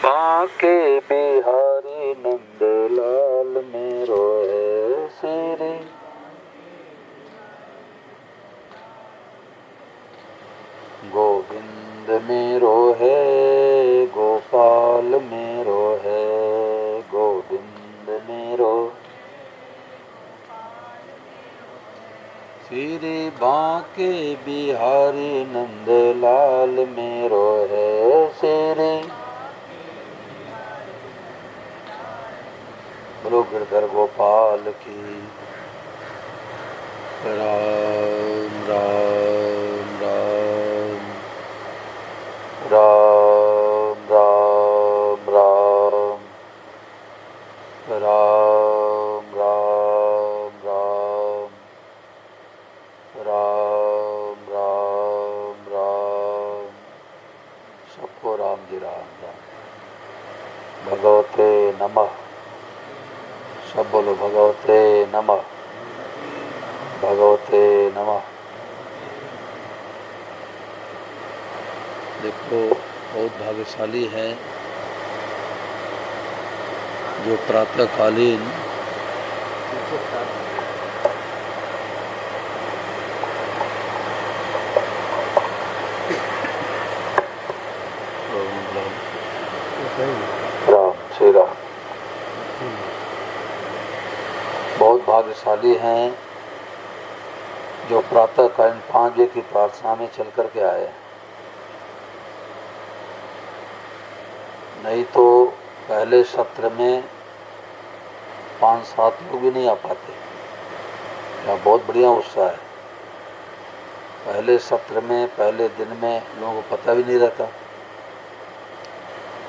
बांके बिहारी नंद लाल मेरो है श्री। गोविंद मेरो है गोपाल मेरो है गोविंद मेरो। श्री बांके बिहारी नंद लाल मेरो है श्री। बोलो गिरधर गोपाल की। राम राम राम राम राम राम राम राम राम राम राम राम। सबको राम जी राम राम। भगवते नमः। सब बोलो भगवते नमः भगवते नमः। देखो बहुत भाग्यशाली है जो प्रातःकालीन राम श्री राम। बहुत भाग्यशाली हैं जो प्रातःकालीन 5 बजे की प्रार्थना में चल कर के आए। नहीं तो पहले सत्र में 5-7 लोग भी नहीं आ पाते। यह बहुत बढ़िया उत्साह है। पहले सत्र में पहले दिन में लोगों को पता भी नहीं रहता।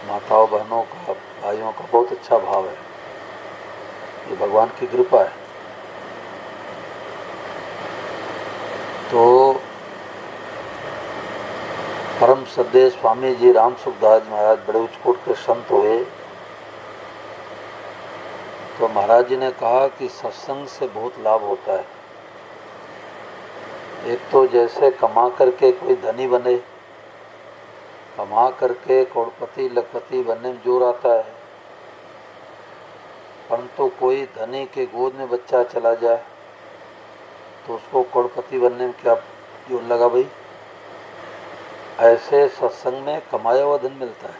माताओं बहनों का भाइयों का बहुत अच्छा भाव है। ये भगवान की कृपा है। तो परम श्रद्धेय स्वामी जी राम सुखदास महाराज बड़े उच्चकोट के संत हुए। तो महाराज जी ने कहा कि सत्संग से बहुत लाभ होता है। एक तो जैसे कमा करके कोई धनी बने, कमा करके करोड़पति लखपति बनने में जोर आता है, परंतु कोई धनी के गोद में बच्चा चला जाए तो उसको करोड़पति बनने में क्या जोर लगा भाई। ऐसे सत्संग में कमाया हुआ धन मिलता है।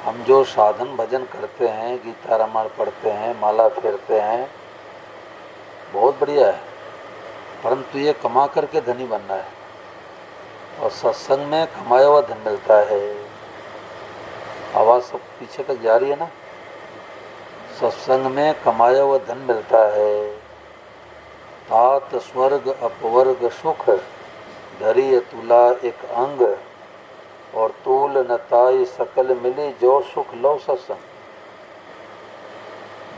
हम जो साधन भजन करते हैं, गीता रामायण पढ़ते हैं, माला फेरते हैं, बहुत बढ़िया है, परंतु ये कमा करके धनी बनना है। और सत्संग में कमाया हुआ धन मिलता है। आवाज़ सब पीछे तक जा रही है ना। सत्संग में कमाया हुआ धन मिलता है। तात स्वर्ग अपवर्ग सुख धरी तुला एक अंग और तूल नताई सकल मिली जो सुख लो सत्संग।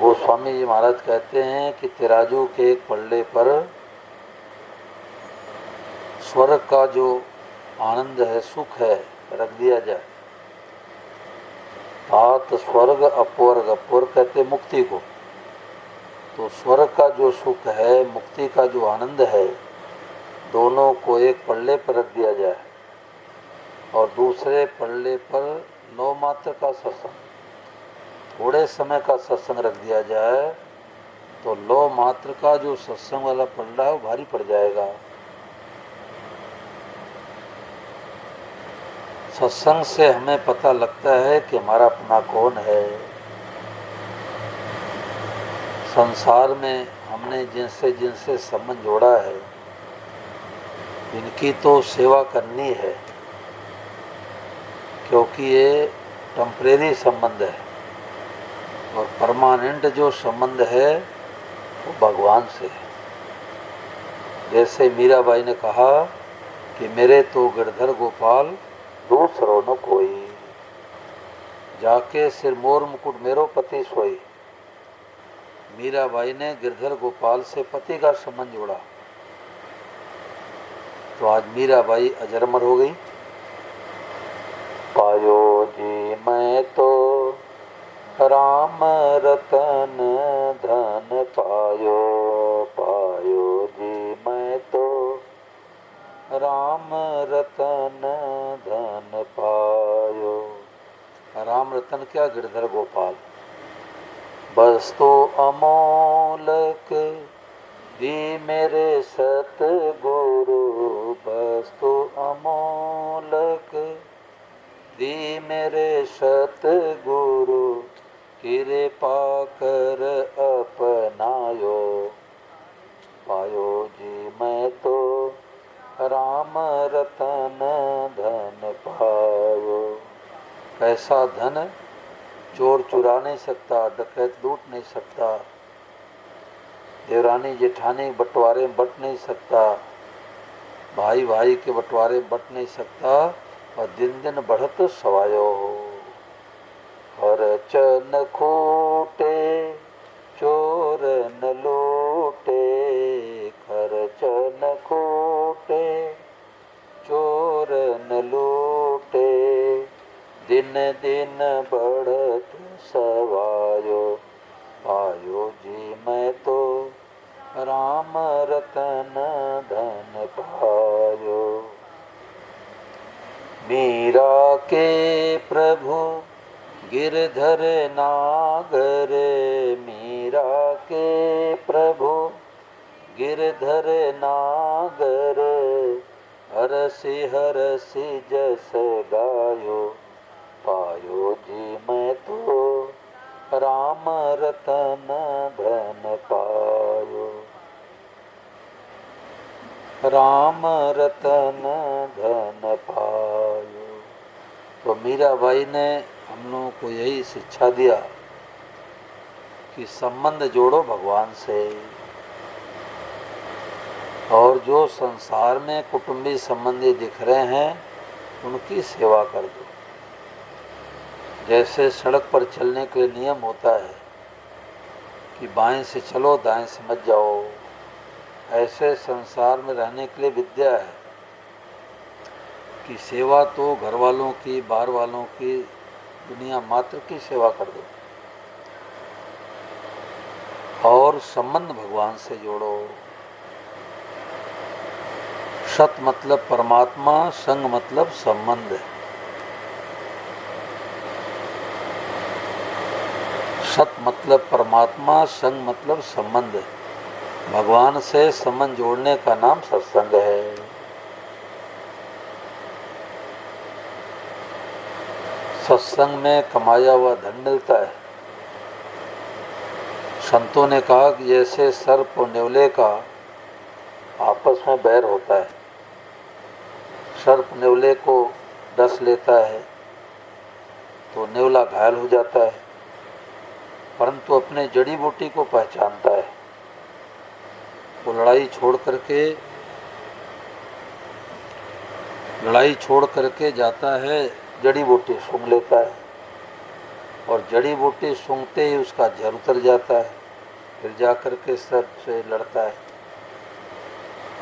वो स्वामी जी महाराज कहते हैं कि तराजू के एक पल्ले पर स्वर्ग का जो आनंद है, सुख है, रख दिया जाए। तात स्वर्ग अपवर्ग, अपवर्ग कहते मुक्ति को। तो स्वर्ग का जो सुख है, मुक्ति का जो आनंद है, दोनों को एक पल्ले पर रख दिया जाए और दूसरे पल्ले पर लो मात्र का सत्संग, थोड़े समय का सत्संग रख दिया जाए तो लो मात्र का जो सत्संग वाला पल्ला है वो भारी पड़ जाएगा। सत्संग से हमें पता लगता है कि हमारा अपना कौन है। संसार में हमने जिनसे जिनसे संबंध जोड़ा है, इनकी तो सेवा करनी है, क्योंकि ये टेम्परेरी संबंध है। और परमानेंट जो संबंध है वो भगवान से है। जैसे मीराबाई ने कहा कि मेरे तो गिरधर गोपाल दूसरो न कोई, जाके सिर मोर मुकुट मेरो पति सोई। मीराबाई ने गिरधर गोपाल से पति का संबंध जोड़ा, तो आज मीराबाई अजरमर हो गई। पायो जी मैं तो राम रतन धन पायो, पायो जी मैं तो राम रतन धन पायो। राम रतन क्या गिरधर गोपाल। बस तो अमोलक दी मेरे सतगुरु, बस तो अमोलक दी मेरे सतगुरु, कृपा कर अपनायो, पायो जी मैं तो राम रतन धन पायो। ऐसा धन चोर चुरा नहीं सकता, डकैत लूट नहीं सकता, देवरानी जेठानी बंटवारे में बट नहीं सकता, भाई भाई के बंटवारे में बट नहीं सकता, और दिन दिन बढ़त सवायो। खर्च न खोटे चोर न लूटे, खर्च न खोटे चोर न लूटे, दिन दिन बढ़त सवायो, पायो जी मैं तो राम रतन धन पायो। मीरा के प्रभु गिरधर नागर, मीरा के प्रभु गिरधर नागर, हरसि हरसि जस गायो, पायो जी मैं तो राम रतन धन पायो, राम रतन धन पायो। तो मीराबाई ने हम लोगों को यही शिक्षा दिया कि संबंध जोड़ो भगवान से, और जो संसार में कुटुंबी संबंधी दिख रहे हैं उनकी सेवा कर दो। जैसे सड़क पर चलने के लिए नियम होता है कि बाएं से चलो दाएं से मत जाओ, ऐसे संसार में रहने के लिए विद्या है कि सेवा तो घर वालों की, बाहर वालों की, दुनिया मात्र की सेवा कर दो, और संबंध भगवान से जोड़ो। सत मतलब परमात्मा, संग मतलब संबंध। सत मतलब परमात्मा, संग मतलब संबंध। भगवान से संबंध जोड़ने का नाम सत्संग है। सत्संग में कमाया हुआ धन मिलता है। संतों ने कहा कि जैसे सर्प और नेवले का आपस में बैर होता है, सर्प नेवले को डस लेता है तो नेवला घायल हो जाता है, परंतु अपने जड़ी बूटी को पहचानता है। वो लड़ाई छोड़ करके जाता है, जड़ी बूटी सूंघ लेता है, और जड़ी बूटी सूंघते ही उसका जर उतर जाता है, फिर जा करके सर्प से लड़ता है।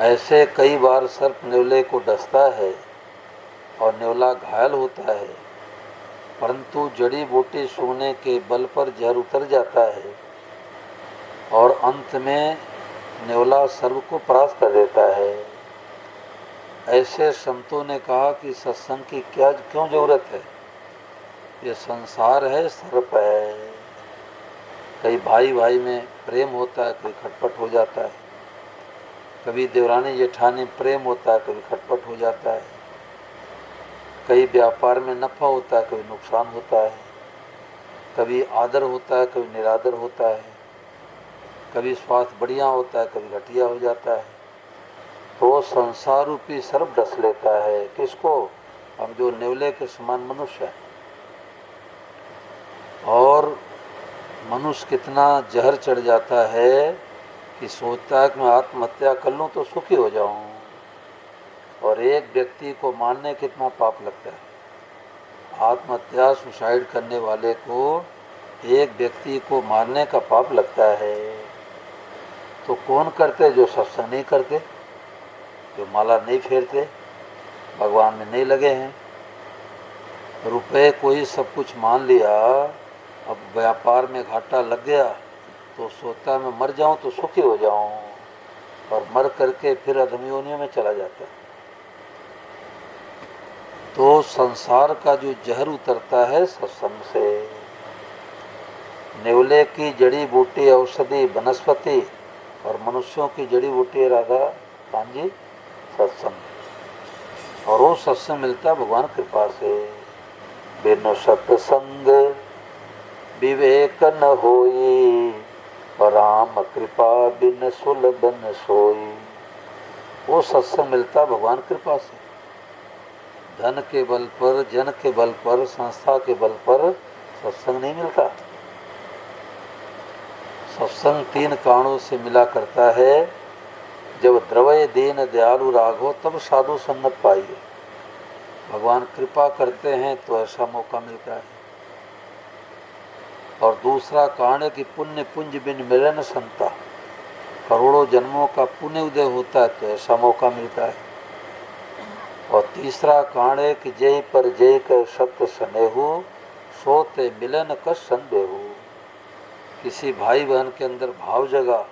ऐसे कई बार सर्प नेवले को डसता है और नेवला घायल होता है, परंतु जड़ी बूटी सूंघने के बल पर जहर उतर जाता है और अंत में नेवला सर्प को परास्त कर देता है। ऐसे संतों ने कहा कि सत्संग की क्यों जरूरत है, ये संसार है, सर्प है। कई भाई भाई में प्रेम होता है, कभी खटपट हो जाता है, कभी देवरानी जेठानी प्रेम होता है, कभी खटपट हो जाता है, कई व्यापार में नफा होता है, कभी नुकसान होता है, कभी आदर होता है, कभी निरादर होता है, कभी स्वास्थ्य बढ़िया होता है, कभी घटिया हो जाता है। तो संसार रूपी सर्प डस लेता है किसको? हम जो नेवले के समान मनुष्य हैं। और मनुष्य कितना जहर चढ़ जाता है कि सोचता है कि मैं आत्महत्या कर लूँ तो सुखी हो जाऊँ, और एक व्यक्ति को मारने कितना पाप लगता है। आत्महत्या सुसाइड करने वाले को एक व्यक्ति को मारने का पाप लगता है। तो कौन करते? जो सत्संग नहीं करते, जो माला नहीं फेरते, भगवान में नहीं लगे हैं। रुपए कोई सब कुछ मान लिया, अब व्यापार में घाटा लग गया तो सोचता मैं मर जाऊं तो सुखी हो जाऊं, और मर करके फिर अधम योनियों में चला जाता है। तो संसार का जो जहर उतरता है सत्संग से। नेवले की जड़ी बूटी औषधि वनस्पति और मनुष्यों की जड़ी बूटी राधा कांजी सत्संग। और वो सत्संग मिलता है भगवान कृपा से। बिनु सत्संग विवेक न होई, राम कृपा बिन सुलभ न सोई। वो सत्संग मिलता है भगवान कृपा से। धन के बल पर, जन के बल पर, संस्था के बल पर सत्संग नहीं मिलता। सत्संग 3 कारणों से मिला करता है। जब द्रवय दीन दयालु राग हो तब साधु संगत पाइए। भगवान कृपा करते हैं तो ऐसा मौका मिलता है। और दूसरा कारण है कि पुण्य पुंज बिन मिलन संता। करोड़ों जन्मों का पुण्य उदय होता है तो ऐसा मौका मिलता है। और तीसरा कारण है कि जय पर जय कर सत्य स्नेहु, सोते मिलन का संदेहु। किसी भाई बहन के अंदर भाव जगा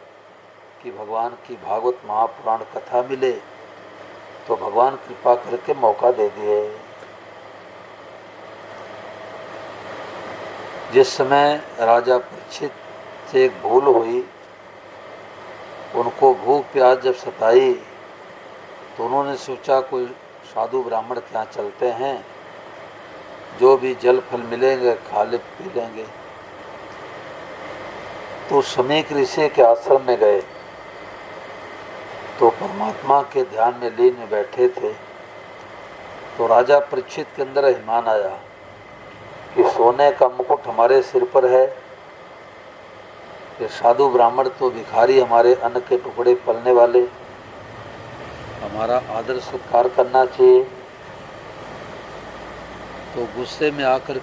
कि भगवान की भागवत महापुराण कथा मिले तो भगवान कृपा करके मौका दे दिए। जिस समय राजा परीक्षित से एक भूल हुई, उनको भूख प्यास जब सताई तो उन्होंने सोचा कोई साधु ब्राह्मण के यहाँ चलते हैं, जो भी जल फल मिलेंगे खा ले पी लेंगे। तो समीक ऋषि के आश्रम में गए तो परमात्मा के ध्यान में लीन में बैठे थे। तो राजा परीक्षित के अंदर अभिमान आया कि सोने का मुकुट हमारे सिर पर है, कि साधु ब्राह्मण तो भिखारी हमारे अन्न के टुकड़े पलने वाले, हमारा आदर सत्कार करना चाहिए। तो गुस्से में आकर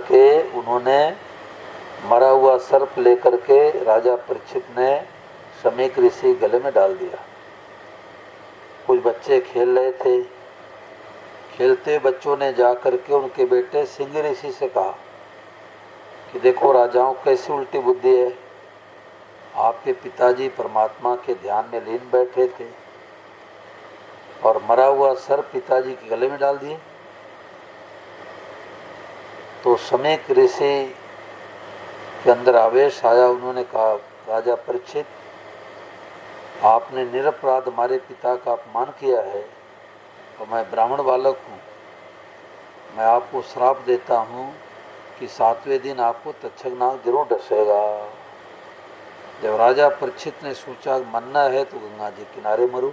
के उन्होंने मरा हुआ सर्प लेकर के राजा परीक्षित ने समीक ऋषि गले में डाल दिया। कुछ बच्चे खेल रहे थे, खेलते बच्चों ने जाकर के उनके बेटे सिंह ऋषि से कहा कि देखो राजाओं कैसी उल्टी बुद्धि है, आपके पिताजी परमात्मा के ध्यान में लीन बैठे थे और मरा हुआ सर्प पिताजी के गले में डाल दिए। तो समीक ऋषि के अंदर आवेश आया। उन्होंने कहा राजा परीक्षित, आपने निरपराध हमारे पिता का अपमान किया है और मैं ब्राह्मण बालक हूँ। मैं आपको श्राप देता हूँ कि 7वें दिन आपको तक्षक नाग जरूर डसेगा। जब राजा परीक्षित ने सोचा मरना है तो गंगा जी किनारे मरूं।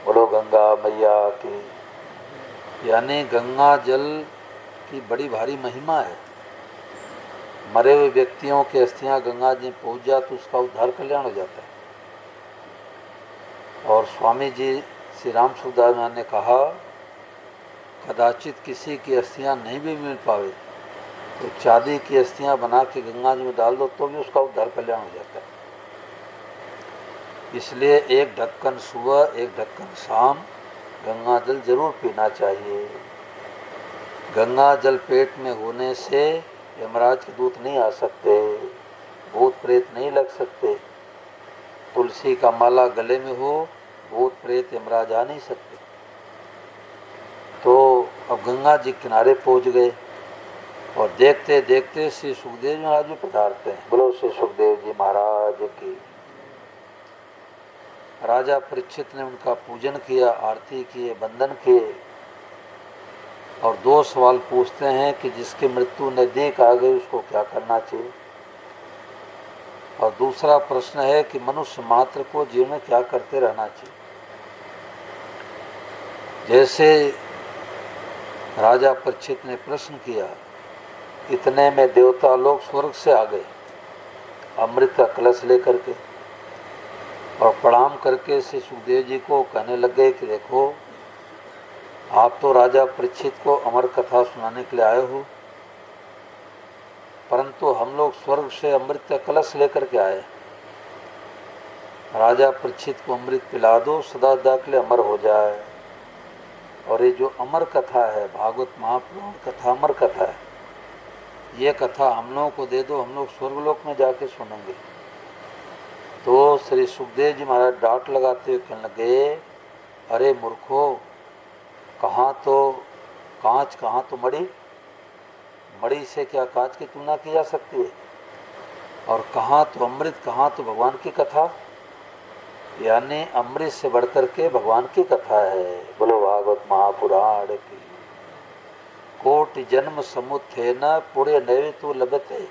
बोलो गंगा मैया की। यानी गंगा जल की बड़ी भारी महिमा है। मरे हुए व्यक्तियों की अस्थियां गंगा जी पहुंच जाए तो उसका उद्धार कल्याण हो जाता है। और स्वामी जी श्री राम सुखदास ने कहा कदाचित किसी की अस्थियां नहीं भी मिल पावे तो चांदी की अस्थियां बना के गंगा जी में डाल दो तो भी उसका उद्धार कल्याण हो जाता है। इसलिए एक ढक्कन सुबह एक ढक्कन शाम गंगा जल जरूर पीना चाहिए। गंगा जल पेट में होने से यमराज के दूत नहीं आ सकते, भूत प्रेत नहीं लग सकते। तुलसी का माला गले में हो, भूत प्रेत यमराज आ नहीं सकते। तो अब गंगा जी किनारे पहुंच गए और देखते देखते श्री सुखदेव जी महाराज भी पधारते हैं। बोलो श्री सुखदेव जी महाराज की। राजा परीक्षित ने उनका पूजन किया, आरती किए, वंदन किए और 2 सवाल पूछते हैं कि जिसकी मृत्यु नजदीक आ गई उसको क्या करना चाहिए। और दूसरा प्रश्न है कि मनुष्य मात्र को जीवन में क्या करते रहना चाहिए। जैसे राजा परीक्षित ने प्रश्न किया, इतने में देवता लोग स्वर्ग से आ गए अमृत का कलश लेकर के और प्रणाम करके श्री सुखदेव जी को कहने लग गए कि देखो आप तो राजा परीक्षित को अमर कथा सुनाने के लिए आए हो, परंतु हम लोग स्वर्ग से अमृत का कलश लेकर के आए। राजा परीक्षित को अमृत पिला दो, सदा सदा के लिए अमर हो जाए। और ये जो अमर कथा है, भागवत महापुराण कथा अमर कथा है, ये कथा हम लोगों को दे दो, हम लोग स्वर्गलोक में जाके सुनेंगे। तो श्री सुखदेव जी महाराज डांट लगाते हुए कहने लगे, अरे मूर्खो, कहाँ तो कांच कहाँ तो मणि, मणि से क्या कांच की तुलना की जा सकती है, और कहाँ तो अमृत, कहाँ तो भगवान की कथा, यानी अमृत से बढ़कर के भगवान की कथा है। बोलो भागवत महापुराण की। कोटि जन्म समुत्थे न पुण्य नैवे तो लभते,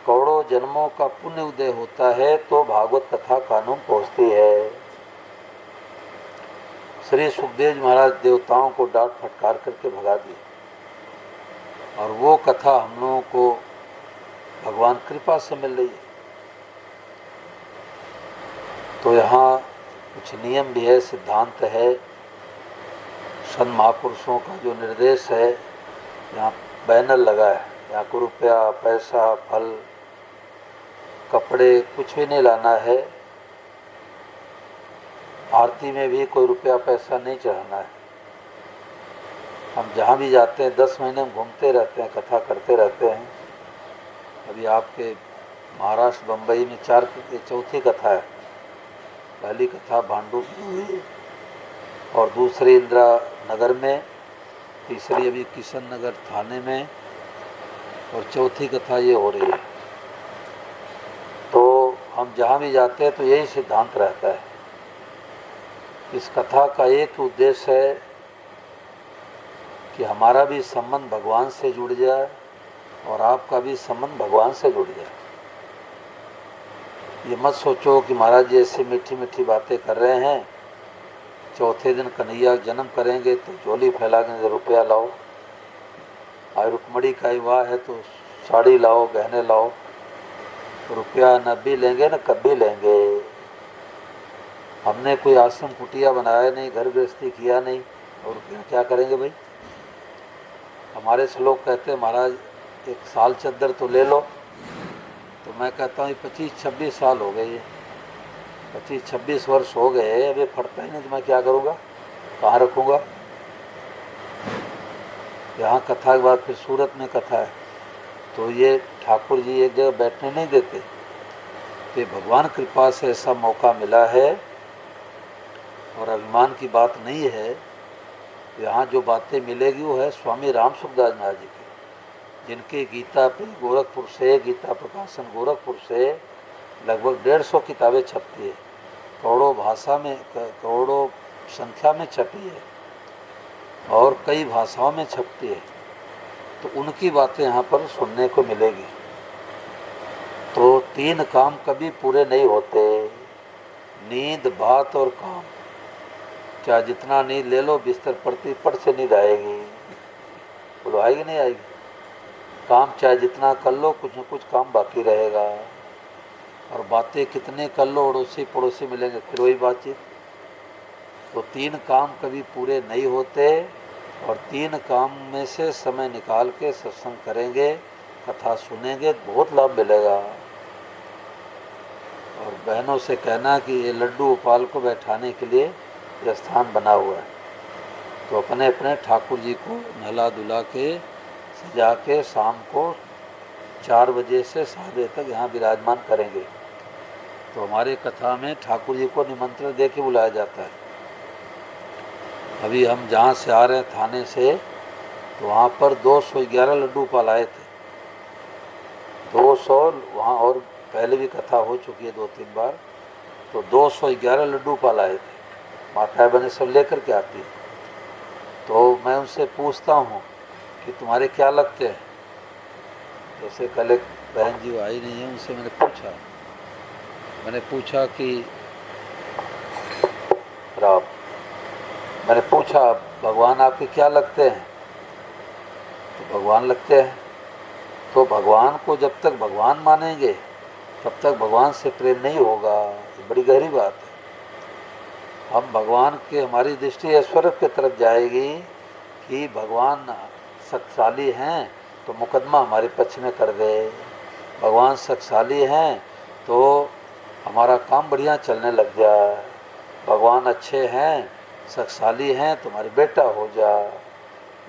करोड़ों जन्मों का पुण्य उदय होता है तो भागवत कथा कानून पहुँचती है। श्री सुखदेव जी महाराज देवताओं को डांट फटकार करके भगा दिए, और वो कथा हम लोगों को भगवान कृपा से मिल रही है। तो यहाँ कुछ नियम भी है, सिद्धांत है, संत महापुरुषों का जो निर्देश है। यहाँ बैनर लगा है, यहाँ को रुपया पैसा फल कपड़े कुछ भी नहीं लाना है, आरती में भी कोई रुपया पैसा नहीं चढ़ाना है। हम जहाँ भी जाते हैं 10 महीने में घूमते रहते हैं, कथा करते रहते हैं। अभी आपके महाराष्ट्र बम्बई में चौथी कथा है। पहली कथा भांडुप में हुई, और दूसरी इंदिरा नगर में, तीसरी अभी किशन नगर थाने में, और चौथी कथा ये हो रही है। तो हम जहाँ भी जाते हैं तो यही सिद्धांत रहता है। इस कथा का एक उद्देश्य है कि हमारा भी संबंध भगवान से जुड़ जाए और आपका भी संबंध भगवान से जुड़ जाए। ये मत सोचो कि महाराज जी ऐसी मीठी मीठी बातें कर रहे हैं, चौथे दिन कन्हैया जन्म करेंगे तो झोली फैलाएंगे तो रुपया लाओ, और रुक्मणी का विवाह है तो साड़ी लाओ, गहने लाओ। तो रुपया न भी लेंगे न कभी लेंगे। हमने कोई आश्रम कुटिया बनाया नहीं, घर गृहस्थी किया नहीं, और रुपया क्या करेंगे भाई। हमारे से लोग कहते हैं महाराज एक साल चद्दर तो ले लो, तो मैं कहता हूँ 25-26 साल हो गए, ये 25-26 वर्ष हो गए, अभी फटता ही नहीं, तो मैं क्या करूँगा, कहाँ रखूँगा। यहाँ कथा के बाद फिर सूरत में कथा है, तो ये ठाकुर जी एक जगह बैठने नहीं देते। तो ये भगवान कृपा से ऐसा मौका मिला है, और अभिमान की बात नहीं है। यहाँ जो बातें मिलेगी वो है स्वामी राम सुखदास महाराज जी की, जिनके गीता पे गोरखपुर से, गीता प्रकाशन गोरखपुर से लगभग 150 किताबें छपती है, करोड़ों भाषा में, करोड़ों संख्या में छपी है, और कई भाषाओं में छपती है। तो उनकी बातें यहाँ पर सुनने को मिलेगी। तो 3 काम कभी पूरे नहीं होते, नींद, बात और काम। चाहे जितना नींद ले लो, बिस्तर पड़ती पट से नींद आएगी, बोलो आएगी नहीं आएगी। काम चाहे जितना कर लो, कुछ न कुछ काम बाकी रहेगा। और बातें कितने कर लो, अड़ोसी पड़ोसी मिलेंगे फिर वही बातचीत। तो 3 काम कभी पूरे नहीं होते, और 3 काम में से समय निकाल के सत्संग करेंगे, कथा सुनेंगे, बहुत लाभ मिलेगा। और बहनों से कहना कि ये लड्डू गोपाल को बैठाने के लिए यह स्थान बना हुआ है, तो अपने अपने ठाकुर जी को नहला धुला के सजा के शाम को 4 बजे से 7 बजे तक यहाँ विराजमान करेंगे। तो हमारे कथा में ठाकुर जी को निमंत्रण दे के बुलाया जाता है। अभी हम जहाँ से आ रहे हैं थाने से, तो वहाँ पर 211 लड्डू गोपाल आए थे, 200 वहाँ, और पहले भी कथा हो चुकी है 2-3 बार। तो 211 लड्डू गोपाल आए थे, माताएं बहनें सब लेकर के आती है। तो मैं उनसे पूछता हूँ कि तुम्हारे क्या लगते हैं। जैसे कल एक बहन जी आई नहीं है, उनसे मैंने पूछा कि राम, मैंने पूछा भगवान आपके क्या लगते हैं। तो भगवान लगते हैं। तो भगवान को जब तक भगवान मानेंगे तब तक भगवान से प्रेम नहीं होगा। ये बड़ी गहरी बात है। हम भगवान के, हमारी दृष्टि ऐश्वर्य की तरफ जाएगी कि भगवान शक्तिशाली हैं तो मुकदमा हमारे पक्ष में कर दे, भगवान शक्तिशाली हैं तो हमारा काम बढ़िया चलने लग जाए, भगवान अच्छे हैं, शक्तिशाली हैं, तुम्हारे बेटा हो जा।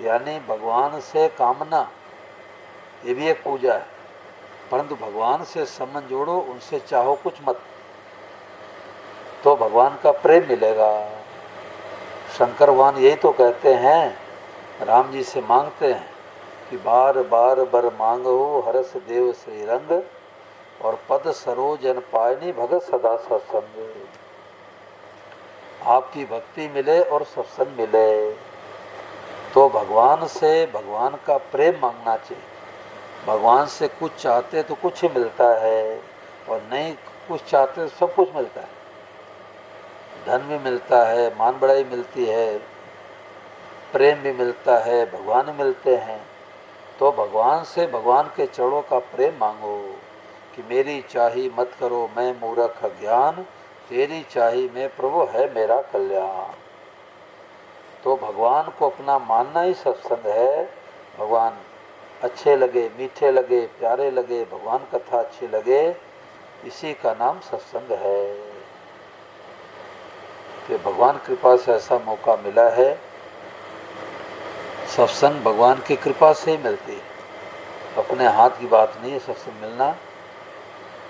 यानी भगवान से कामना, ये भी एक पूजा है, परंतु भगवान से संबंध जोड़ो, उनसे चाहो कुछ मत। तो भगवान का प्रेम मिलेगा। शंकर भगवान यही तो कहते हैं, राम जी से मांगते हैं कि बार बार बर मांगो हरस देव श्री रंग, और पद सरोजन पायनी भगत सदा सत्संग। आपकी भक्ति मिले और सत्संग मिले तो भगवान से भगवान का प्रेम मांगना चाहिए। भगवान से कुछ चाहते तो कुछ ही मिलता है, और नहीं कुछ चाहते तो सब कुछ मिलता है। धन भी मिलता है, मान बढ़ाई मिलती है, प्रेम भी मिलता है, भगवान मिलते हैं। तो भगवान से भगवान के चरणों का प्रेम मांगो कि मेरी चाही मत करो मैं मूर्ख अज्ञान, तेरी चाही में प्रभु है मेरा कल्याण। तो भगवान को अपना मानना ही सत्संग है। भगवान अच्छे लगे, मीठे लगे, प्यारे लगे, भगवान कथा अच्छी लगे, इसी का नाम सत्संग है। कि भगवान कृपा से ऐसा मौका मिला है। सत्संग भगवान की कृपा से ही मिलती है, अपने हाथ की बात नहीं है सत्संग मिलना।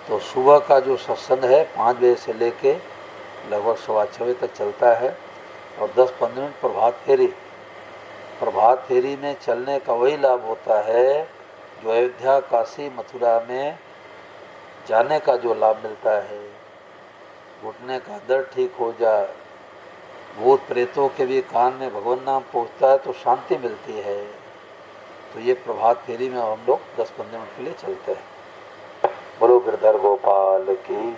तो सुबह का जो सत्संग है 5 बजे से लेके लगभग 6:15 बजे तक चलता है, और 10-15 मिनट प्रभात फेरी। प्रभात फेरी में चलने का वही लाभ होता है जो अयोध्या, काशी, मथुरा में जाने का जो लाभ मिलता है। घुटने का दर्द ठीक हो जाए, भूत प्रेतों के भी कान में भगवान नाम पहुँचता है तो शांति मिलती है। तो ये प्रभात फेरी में हम लोग 10-15 मिनट के लिए चलते हैं। बोलो गिरधर गोपाल की।